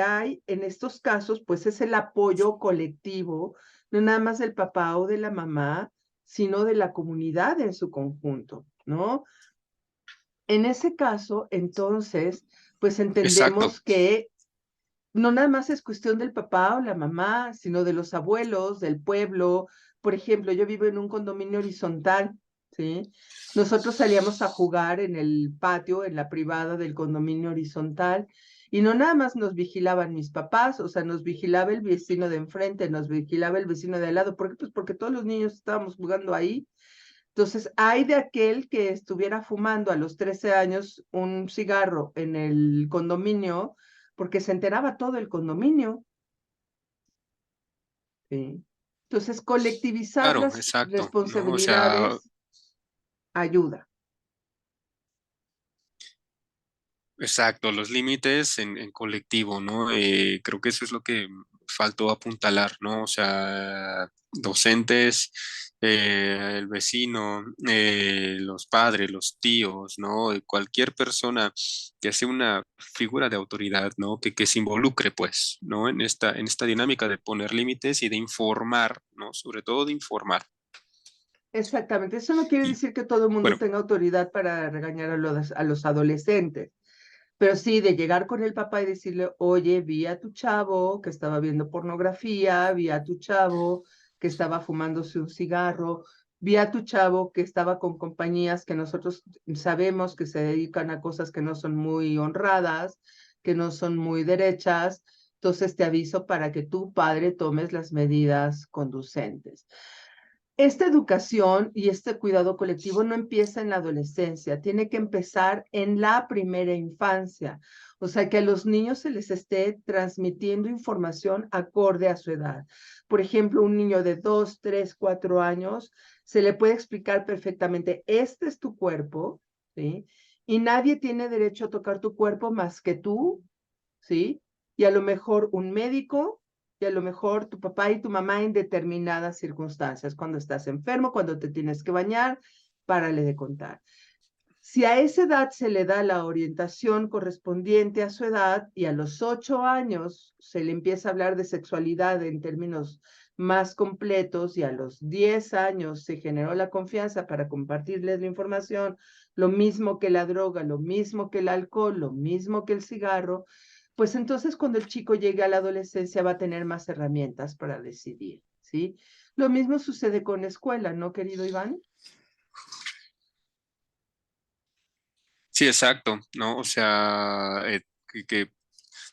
hay en estos casos, pues es el apoyo colectivo, no nada más del papá o de la mamá, sino de la comunidad en su conjunto, ¿no? En ese caso, entonces, pues exacto. entendemos que no nada más es cuestión del papá o la mamá, sino de los abuelos, del pueblo. Por ejemplo, yo vivo en un condominio horizontal, ¿sí? Nosotros salíamos a jugar en el patio, en la privada del condominio horizontal, y no nada más nos vigilaban mis papás, o sea, nos vigilaba el vecino de enfrente, nos vigilaba el vecino de al lado. ¿Por qué? Pues porque todos los niños estábamos jugando ahí. Entonces, hay de aquel que estuviera fumando a los 13 años un cigarro en el condominio, porque se enteraba todo el condominio. ¿Sí? Entonces, colectivizar Claro, las exacto, ¿no? O sea, responsabilidades ayuda. exacto, los límites en colectivo, ¿no? Creo que eso es lo que faltó apuntalar, ¿no? O sea, docentes, el vecino, los padres, los tíos, ¿no? Cualquier persona que sea una figura de autoridad, ¿no? Que se involucre, pues, ¿no? En esta dinámica de poner límites y de informar, ¿no? Sobre todo de informar. Exactamente. Eso no quiere Y decir que todo el mundo bueno, tenga autoridad para regañar a los adolescentes. Pero sí, de llegar con el papá y decirle, oye, vi a tu chavo que estaba viendo pornografía, vi a tu chavo que estaba fumándose un cigarro, vi a tu chavo que estaba con compañías que nosotros sabemos que se dedican a cosas que no son muy honradas, que no son muy derechas. Entonces te aviso para que tu padre tomes las medidas conducentes. Esta educación y este cuidado colectivo no empieza en la adolescencia, tiene que empezar en la primera infancia. O sea, que a los niños se les esté transmitiendo información acorde a su edad. Por ejemplo, un niño de 2, 3, 4 años se le puede explicar perfectamente, este es tu cuerpo, ¿sí? Y nadie tiene derecho a tocar tu cuerpo más que tú, ¿sí? Y a lo mejor un médico y a lo mejor tu papá y tu mamá en determinadas circunstancias, cuando estás enfermo, cuando te tienes que bañar, párale de contar. Si a esa edad se le da la orientación correspondiente a su edad y a los 8 años se le empieza a hablar de sexualidad en términos más completos y a los 10 años se generó la confianza para compartirles la información, lo mismo que la droga, lo mismo que el alcohol, lo mismo que el cigarro, pues entonces cuando el chico llegue a la adolescencia va a tener más herramientas para decidir, ¿sí? Lo mismo sucede con la escuela, ¿no, querido Iván? sí, exacto, ¿no? O sea, que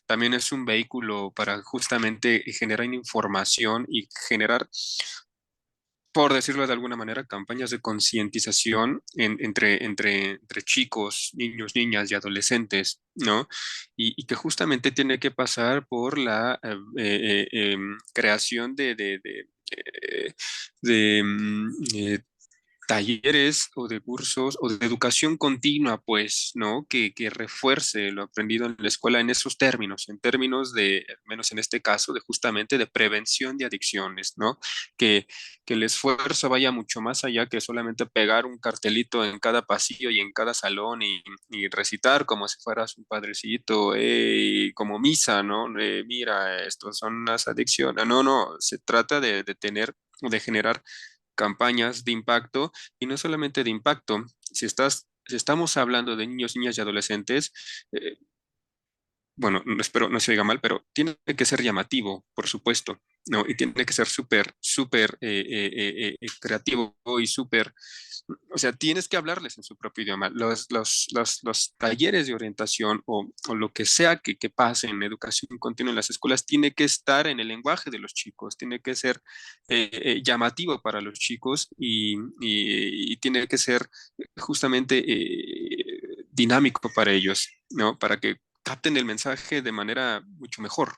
también es un vehículo para justamente generar información y generar, por decirlo de alguna manera, campañas de concientización entre chicos, niños, niñas y adolescentes, ¿no? Y que justamente tiene que pasar por la creación talleres o de cursos o de educación continua, pues, ¿no? Que refuerce lo aprendido en la escuela en esos términos, en términos de, al menos en este caso, de justamente de prevención de adicciones, ¿no? Que, que el esfuerzo vaya mucho más allá que solamente pegar un cartelito en cada pasillo y en cada salón y recitar como si fueras un padrecito, como misa, ¿no? Mira, estos son las adicciones. No, no, se trata de tener, de generar campañas de impacto y no solamente de impacto. Si estamos hablando de niños, niñas y adolescentes, eh, bueno, no espero no se oiga mal, pero tiene que ser llamativo, por supuesto, ¿no? Y tiene que ser súper, súper creativo y súper, o sea, tienes que hablarles en su propio idioma. Los talleres de orientación o lo que sea que pase en educación continua en las escuelas tiene que estar en el lenguaje de los chicos, tiene que ser llamativo para los chicos y tiene que ser justamente dinámico para ellos, ¿no? Para que capten el mensaje de manera mucho mejor,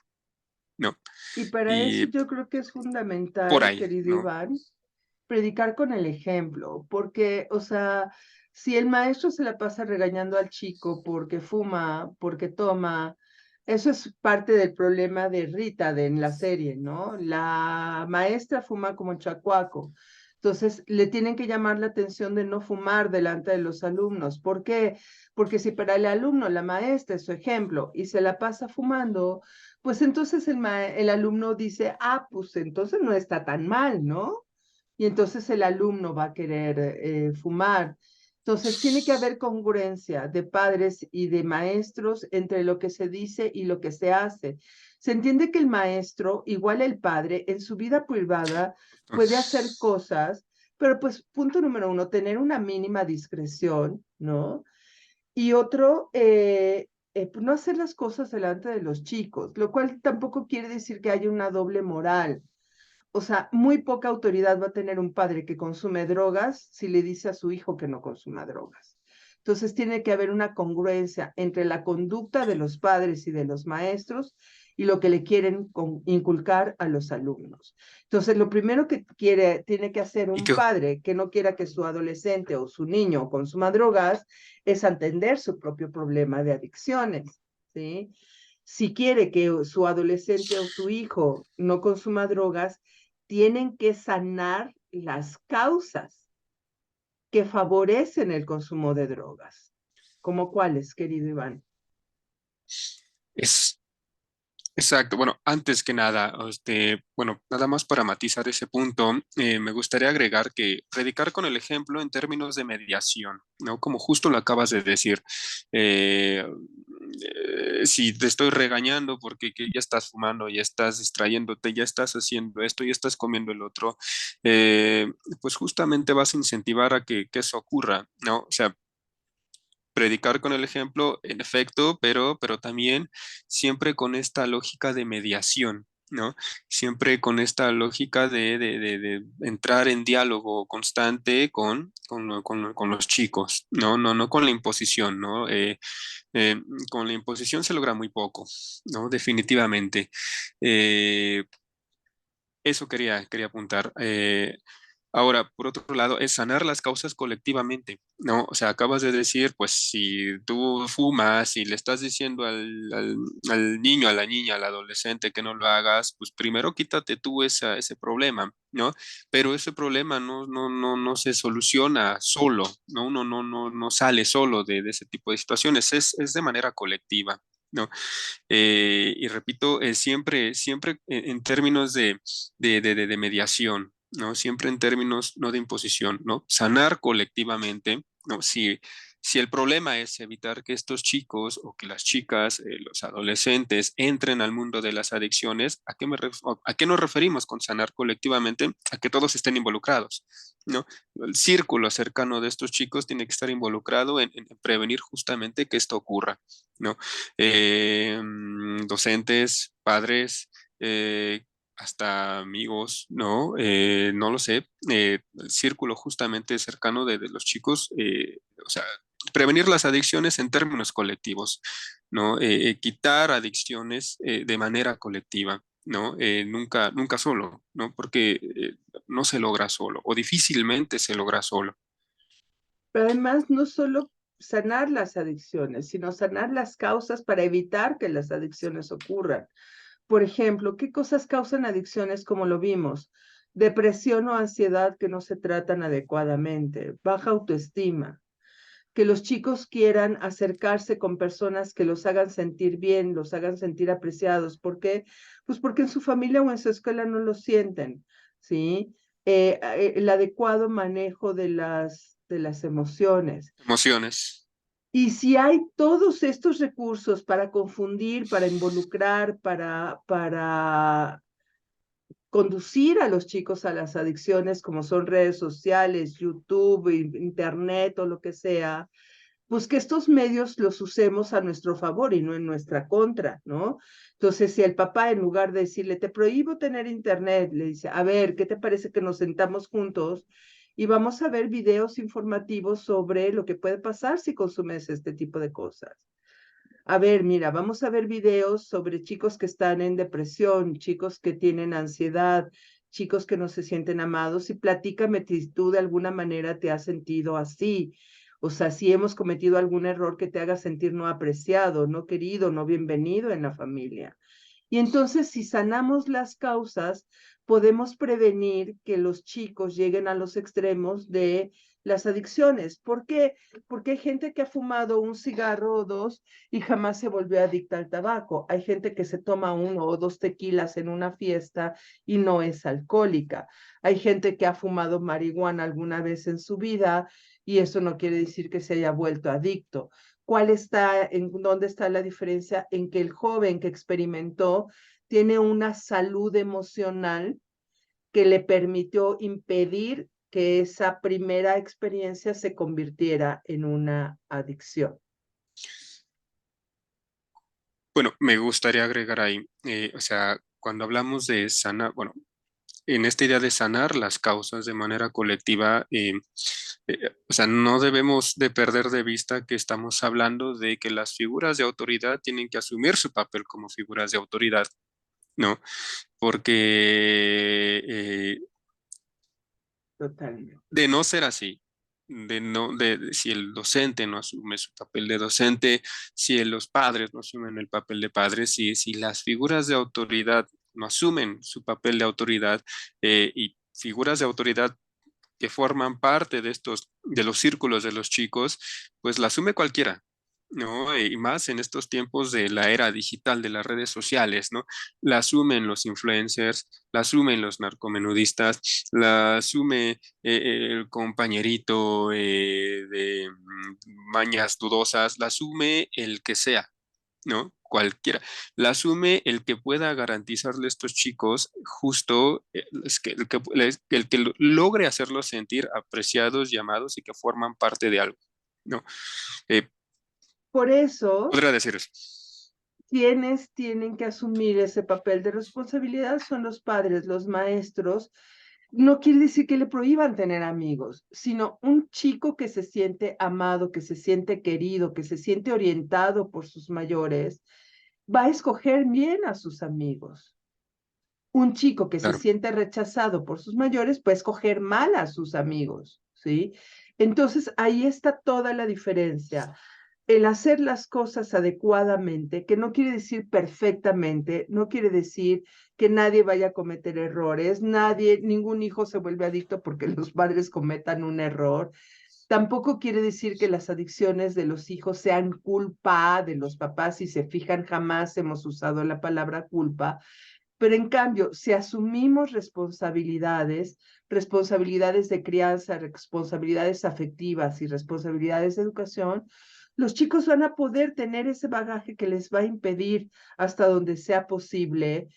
¿no? Y para eso Y yo creo que es por fundamental, ahí, querido ¿no? Iván, predicar con el ejemplo, porque, o sea, si el maestro se la pasa regañando al chico porque fuma, porque toma, eso es parte del problema de Rita en la serie, ¿no? La maestra fuma como chacuaco. Entonces, le tienen que llamar la atención de no fumar delante de los alumnos. ¿Por qué? Porque si para el alumno la maestra es su ejemplo y se la pasa fumando, pues entonces el alumno dice, ah, pues entonces no está tan mal, ¿no? Y entonces el alumno va a querer fumar. Entonces tiene que haber congruencia de padres y de maestros entre lo que se dice y lo que se hace. Se entiende que el maestro, igual el padre, en su vida privada puede hacer cosas, pero pues punto número uno, tener una mínima discreción, ¿no? Y otro, pues, no hacer las cosas delante de los chicos, lo cual tampoco quiere decir que haya una doble moral. O sea, muy poca autoridad va a tener un padre que consume drogas si le dice a su hijo que no consuma drogas. Entonces tiene que haber una congruencia entre la conducta de los padres y de los maestros y lo que le quieren inculcar a los alumnos. Entonces, lo primero que tiene que hacer Y un que padre que no quiera que su adolescente o su niño consuma drogas es atender su propio problema de adicciones, ¿sí? Si quiere que su adolescente o su hijo no consuma drogas, tienen que sanar las causas que favorecen el consumo de drogas. ¿Cómo cuáles, querido Iván? es exacto. Bueno, antes que nada, bueno, nada más para matizar ese punto, me gustaría agregar que predicar con el ejemplo en términos de mediación, ¿no? Como justo lo acabas de decir, eh, si te estoy regañando porque que ya estás fumando, ya estás distrayéndote, ya estás haciendo esto, ya estás comiendo el otro, eh, pues justamente vas a incentivar a que eso ocurra, ¿no? O sea, predicar con el ejemplo, en efecto, pero también siempre con esta lógica de mediación, ¿no? Siempre con esta lógica de entrar en diálogo constante con los chicos, ¿no? No con la imposición, ¿no? Eh, con la imposición se logra muy poco, ¿no? Definitivamente. Eh, Eso quería apuntar. Ahora, por otro lado, es sanar las causas colectivamente, ¿no? O sea, acabas de decir, pues si tú fumas y le estás diciendo al niño, a la niña, al adolescente que no lo hagas, pues primero quítate tú ese problema, ¿no? Pero ese problema no se soluciona solo, ¿no? Uno no sale solo de ese tipo de situaciones, es de manera colectiva, ¿no? Y repito, siempre en términos de mediación, ¿no? Siempre en términos no de imposición, ¿no? Sanar colectivamente, ¿no? Si el problema es evitar que estos chicos o que las chicas, los adolescentes, entren al mundo de las adicciones, ¿a qué nos referimos con sanar colectivamente? A que todos estén involucrados, ¿no? El círculo cercano de estos chicos tiene que estar involucrado en prevenir justamente que esto ocurra, ¿no? Docentes, padres, hasta amigos, ¿no? No lo sé. El círculo justamente cercano de los chicos, o sea, prevenir las adicciones en términos colectivos, ¿no? Quitar adicciones de manera colectiva, ¿no? Nunca solo, ¿no? Porque no se logra solo o difícilmente se logra solo. Pero además, no solo sanar las adicciones, sino sanar las causas para evitar que las adicciones ocurran. Por ejemplo, ¿qué cosas causan adicciones como lo vimos? Depresión o ansiedad que no se tratan adecuadamente, baja autoestima, que los chicos quieran acercarse con personas que los hagan sentir bien, los hagan sentir apreciados. ¿Por qué? Pues porque en su familia o en su escuela no lo sienten, ¿sí? El adecuado manejo de las emociones. Emociones. Y si hay todos estos recursos para confundir, para involucrar, para conducir a los chicos a las adicciones, como son redes sociales, YouTube, Internet o lo que sea, pues que estos medios los usemos a nuestro favor y no en nuestra contra, ¿no? Entonces, si el papá, en lugar de decirle, te prohíbo tener internet, le dice, a ver, ¿qué te parece que nos sentamos juntos y vamos a ver videos informativos sobre lo que puede pasar si consumes este tipo de cosas? A ver, mira, vamos a ver videos sobre chicos que están en depresión, chicos que tienen ansiedad, chicos que no se sienten amados y platícame si tú de alguna manera te has sentido así. O sea, si hemos cometido algún error que te haga sentir no apreciado, no querido, no bienvenido en la familia. Y entonces, si sanamos las causas, podemos prevenir que los chicos lleguen a los extremos de las adicciones. ¿Por qué? Porque hay gente que ha fumado un cigarro o dos y jamás se volvió adicta al tabaco. Hay gente que se toma uno o dos tequilas en una fiesta y no es alcohólica. Hay gente que ha fumado marihuana alguna vez en su vida y eso no quiere decir que se haya vuelto adicto. ¿Dónde está la diferencia? En que el joven que experimentó tiene una salud emocional que le permitió impedir que esa primera experiencia se convirtiera en una adicción. Bueno, me gustaría agregar ahí, o sea, cuando hablamos de sanar, bueno, en esta idea de sanar las causas de manera colectiva, O sea, no debemos de perder de vista que estamos hablando de que las figuras de autoridad tienen que asumir su papel como figuras de autoridad, ¿no? Porque Totalmente. de no ser así, si el docente no asume su papel de docente, si los padres no asumen el papel de padres, si las figuras de autoridad no asumen su papel de autoridad, y figuras de autoridad que forman parte de de los círculos de los chicos, pues la asume cualquiera, ¿no? Y más en estos tiempos de la era digital, de las redes sociales, ¿no? La asumen los influencers, la asumen los narcomenudistas, la asume el compañerito de mañas dudosas, la asume el que sea, ¿no? Cualquiera. La asume el que pueda garantizarle a estos chicos justo, el que logre hacerlos sentir apreciados, llamados y que forman parte de algo, ¿no? Eh, Por eso, Podría decir eso. quienes tienen que asumir ese papel de responsabilidad son los padres, los maestros. No quiere decir que le prohíban tener amigos, sino un chico que se siente amado, que se siente querido, que se siente orientado por sus mayores, va a escoger bien a sus amigos. Un chico que se Claro, siente rechazado por sus mayores puede escoger mal a sus amigos, ¿sí? Entonces ahí está toda la diferencia. El hacer las cosas adecuadamente, que no quiere decir perfectamente, no quiere decir que nadie vaya a cometer errores, nadie, ningún hijo se vuelve adicto porque los padres cometan un error. Tampoco quiere decir que las adicciones de los hijos sean culpa de los papás. Si se fijan, jamás hemos usado la palabra culpa, pero en cambio, si asumimos responsabilidades, responsabilidades de crianza, responsabilidades afectivas y responsabilidades de educación, los chicos van a poder tener ese bagaje que les va a impedir hasta donde sea posible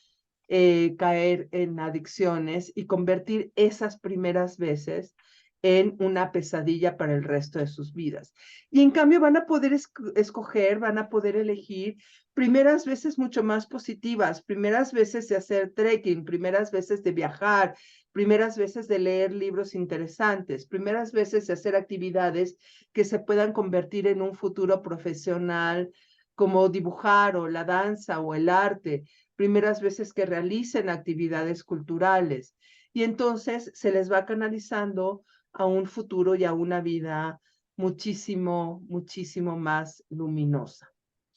caer en adicciones y convertir esas primeras veces en una pesadilla para el resto de sus vidas. Y en cambio van a poder escoger, van a poder elegir primeras veces mucho más positivas, primeras veces de hacer trekking, primeras veces de viajar, primeras veces de leer libros interesantes, primeras veces de hacer actividades que se puedan convertir en un futuro profesional como dibujar o la danza o el arte, primeras veces que realicen actividades culturales. Y entonces se les va canalizando a un futuro y a una vida muchísimo, muchísimo más luminosa.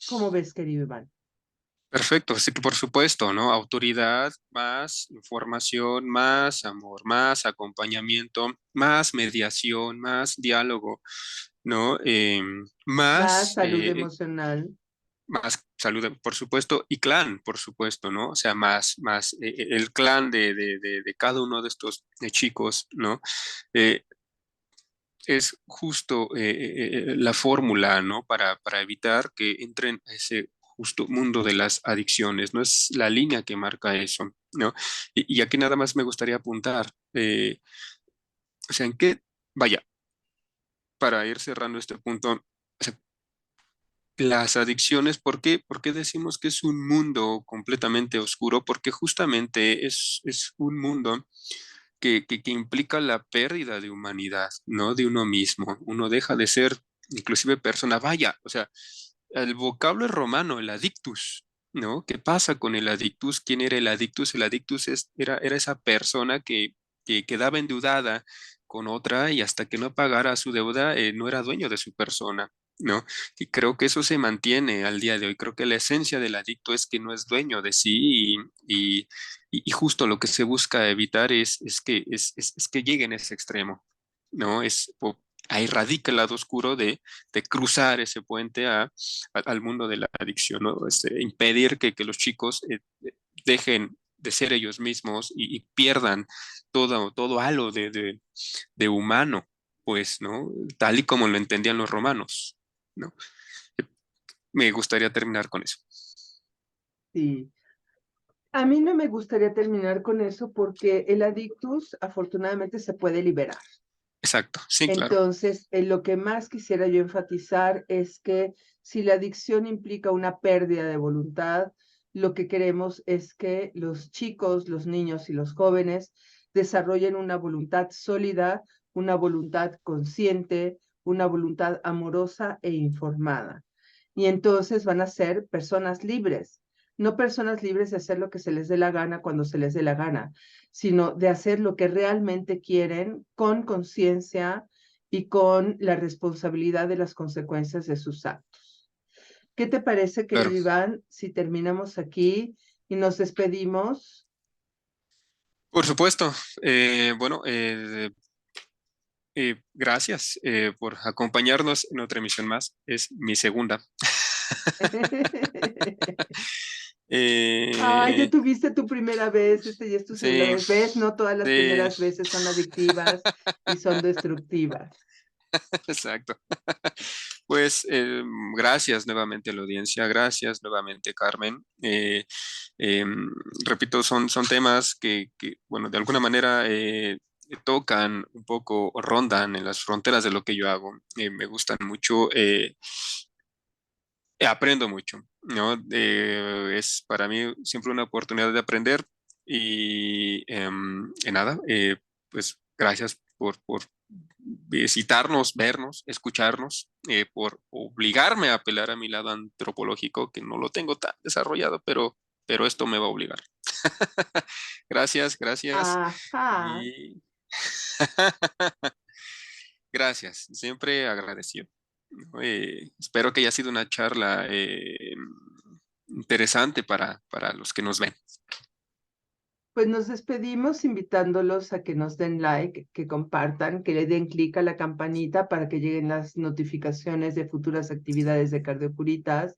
¿Cómo ves, querido Iván? perfecto. Así que por supuesto, ¿no? Autoridad, más información, más amor, más acompañamiento, más mediación, más diálogo, ¿no? Más salud emocional. Más salud, por supuesto, y clan, por supuesto, ¿no? O sea, el clan de cada uno de estos chicos, ¿no? Eh, es justo la fórmula, ¿no? Para evitar que entren a ese justo mundo de las adicciones, ¿no? Es la línea que marca eso, ¿no? Y aquí nada más me gustaría apuntar, o sea, vaya, para ir cerrando este punto, o sea, las adicciones, ¿por qué decimos que es un mundo completamente oscuro? Porque justamente es un mundo que implica la pérdida de humanidad, ¿no? De uno mismo. Uno deja de ser inclusive persona. Vaya, o sea, el vocablo es romano, el adictus, ¿no? ¿Qué pasa con el adictus? ¿Quién era el adictus? El adictus era esa persona que quedaba endeudada con otra y hasta que no pagara su deuda, no era dueño de su persona, ¿no? Y creo que eso se mantiene al día de hoy. Creo que la esencia del adicto es que no es dueño de sí y justo lo que se busca evitar es que llegue en ese extremo, ¿no? Ahí radica el lado oscuro de cruzar ese puente al mundo de la adicción, ¿no? Impedir que los chicos dejen de ser ellos mismos y pierdan todo halo de humano, pues, ¿no? Tal y como lo entendían los romanos, ¿no? Me gustaría terminar con eso. Sí. A mí no me gustaría terminar con eso porque el adictus afortunadamente se puede liberar. Exacto, sí, claro. Entonces, lo que más quisiera yo enfatizar es que si la adicción implica una pérdida de voluntad, lo que queremos es que los chicos, los niños y los jóvenes desarrollen una voluntad sólida una voluntad consciente, una voluntad amorosa e informada. Y entonces van a ser personas libres, no personas libres de hacer lo que se les dé la gana cuando se les dé la gana, sino de hacer lo que realmente quieren con conciencia y con la responsabilidad de las consecuencias de sus actos. ¿Qué te parece, Claro, querido Iván, si terminamos aquí y nos despedimos? por supuesto. Bueno, gracias por acompañarnos en otra emisión más. Es mi segunda. Ay, ya Eh, tuviste tu primera vez, ya es tu segunda sí, vez. ¿Ves? No todas las sí, primeras veces son adictivas y son destructivas. exacto. Pues gracias nuevamente a la audiencia, gracias nuevamente Carmen. Repito, son temas bueno, de alguna manera tocan un poco o rondan en las fronteras de lo que yo hago. Me gustan mucho, aprendo mucho, ¿no? Es para mí siempre una oportunidad de aprender y nada, pues gracias por visitarnos, vernos, escucharnos, por obligarme a apelar a mi lado antropológico, que no lo tengo tan desarrollado, pero esto me va a obligar. Gracias, gracias. Ajá. Y gracias, siempre agradecido. ¿No? Espero que haya sido una charla interesante para los que nos ven. Pues nos despedimos invitándolos a que nos den like, que compartan, que le den clic a la campanita para que lleguen las notificaciones de futuras actividades de Cardiocuritas.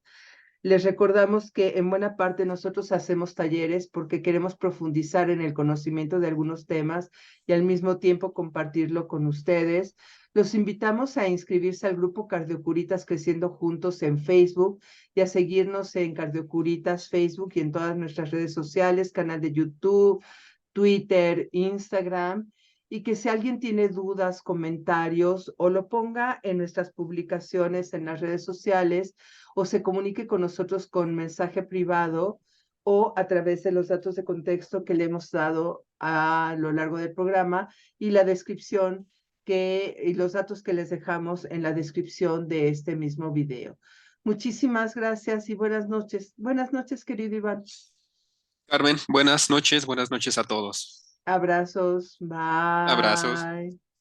Les recordamos que en buena parte nosotros hacemos talleres porque queremos profundizar en el conocimiento de algunos temas y al mismo tiempo compartirlo con ustedes. Los invitamos a inscribirse al grupo Cardiocuritas Creciendo Juntos en Facebook y a seguirnos en Cardiocuritas Facebook y en todas nuestras redes sociales, canal de YouTube, Twitter, Instagram, y que si alguien tiene dudas, comentarios o lo ponga en nuestras publicaciones en las redes sociales o se comunique con nosotros con mensaje privado o a través de los datos de contexto que le hemos dado a lo largo del programa y la descripción y los datos que les dejamos en la descripción de este mismo video. Muchísimas gracias y buenas noches. Buenas noches, querido Iván. Carmen, buenas noches a todos. Abrazos. Abrazos. Bye.